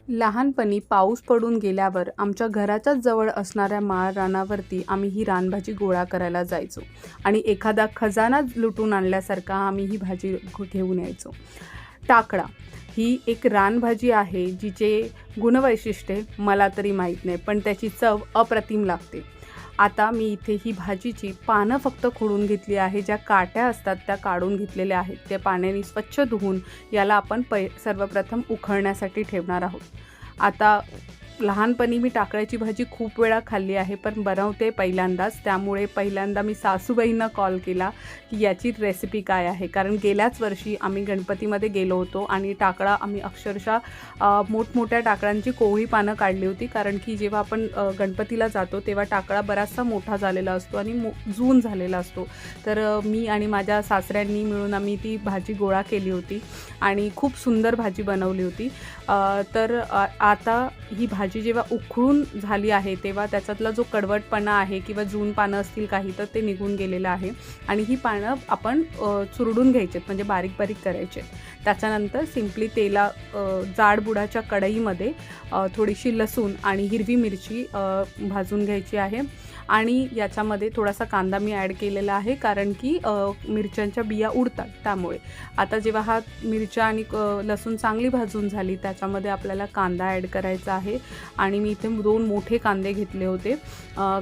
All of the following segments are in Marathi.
लहानपणी पाऊस पडून गेल्यावर आमच्या घराच्याच जवळ असणाऱ्या माळ रानावरती आम्ही ही रानभाजी गोळा करायला जायचो आणि एखादा खजाना लुटून आणल्यासारखा आम्ही ही भाजी घेऊन यायचो. टाकळा ही एक रानभाजी आहे जिचे गुणवैशिष्ट्ये मला तरी माहीत नाही, पण त्याची चव अप्रतिम लागते. आता मी इथे ही भाजीची पानं फक्त खोडून घेतली आहे. ज्या काट्या असतात त्या काढून घेतलेल्या आहेत. त्या पाण्याने स्वच्छ धुवून याला आपण सर्वप्रथम उकळण्यासाठी ठेवणार आहोत. आता लहानपणी मी टाकळ्याची भाजी खूप वेळा खाल्ली आहे, पण बनवते पहिल्यांदाच. त्यामुळे पहिल्यांदा मी सासूबाईंना कॉल केला की याची रेसिपी काय आहे, कारण गेल्याच वर्षी आम्ही गणपतीमध्ये गेलो होतो आणि टाकळा आम्ही अक्षरशः मोठमोठ्या टाकळ्यांची कोवळी पानं काढली होती. कारण की जेव्हा आपण गणपतीला जातो तेव्हा टाकळा बराचसा मोठा झालेला असतो आणि जून झालेला असतो. तर मी आणि माझ्या सासऱ्यांनी मिळून आम्ही ती भाजी गोळा केली होती आणि खूप सुंदर भाजी बनवली होती. तर आता ही भाजी जेव्हा उकळून झाली आहे तेव्हा त्याच्यातला जो कडवटपणा आहे किंवा जून पानं असतील काही तर ते निघून गेलेलं आहे आणि ही पानं आपण चुरडून घ्यायचे, म्हणजे बारीक बारीक करायचे. त्याच्यानंतर सिम्पली जाड बुडाच्या कढईमध्ये थोडीशी लसूण आणि हिरवी मिरची भाजून घ्यायची आहे आणि याच्यामध्ये थोडासा कांदा मी ॲड केलेला आहे, कारण की मिरच्यांच्या बिया उडतात त्यामुळे. आता जेव्हा हा मिरच्या आणि लसूण चांगली भाजून झाली त्याच्यामध्ये आपल्याला कांदा ॲड करायचा आहे आणि मी इथे 2 मोठे कांदे घेतले होते,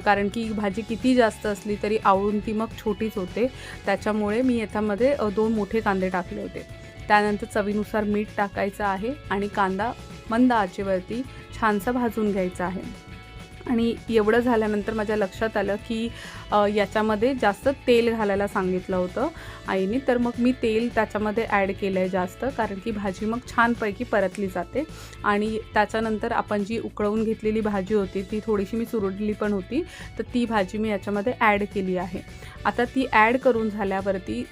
कारण की भाजी किती जास्त असली तरी आवळून ती मग छोटीच होते. त्याच्यामुळे मी याच्यामध्ये 2 मोठे कांदे टाकले होते. त्यानंतर चवीनुसार मीठ टाकायचं आहे आणि कांदा मंद आचेवरती छानसा भाजून घ्यायचा आहे. आणि एवढं झाल्यानंतर माझ्या लक्षात आलं की याच्यामध्ये जास्त तेल घालायला सांगितलं होतं आईने, तर मग मी तेल त्याच्यामध्ये ॲड केलं आहे जास्त, कारण की भाजी मग छानपैकी परतली जाते. आणि त्याच्यानंतर आपण जी उकळवून घेतलेली भाजी होती ती थोडीशी मी चुरडली पण होती, तर ती भाजी मी याच्यामध्ये ॲड केली आहे. आता ती ॲड करून झाल्यावरती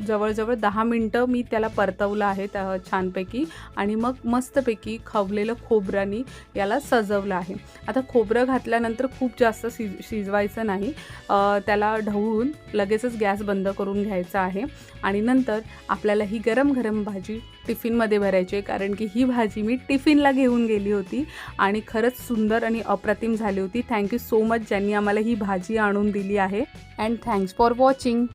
जवळजवळ 10 मिनटं मी त्याला परतवलं आहे छानपैकी आणि मग मस्तपैकी खवलेलं खोबऱ्याने याला सजवलं आहे. आता खोबरं घातल्यानंतर खूप जास्त शिजवायचं नाही, त्याला ढवळून लगेचच गॅस बंद करून घ्यायचा आहे आणि नंतर आपल्याला ही गरम गरम भाजी टिफिनमध्ये भरायची, कारण की ही भाजी मी टिफिनला घेऊन गेली होती आणि खरंच सुंदर आणि अप्रतिम झाली होती. थँक्यू सो मच ज्यांनी आम्हाला ही भाजी आणून दिली आहे. And thanks for watching.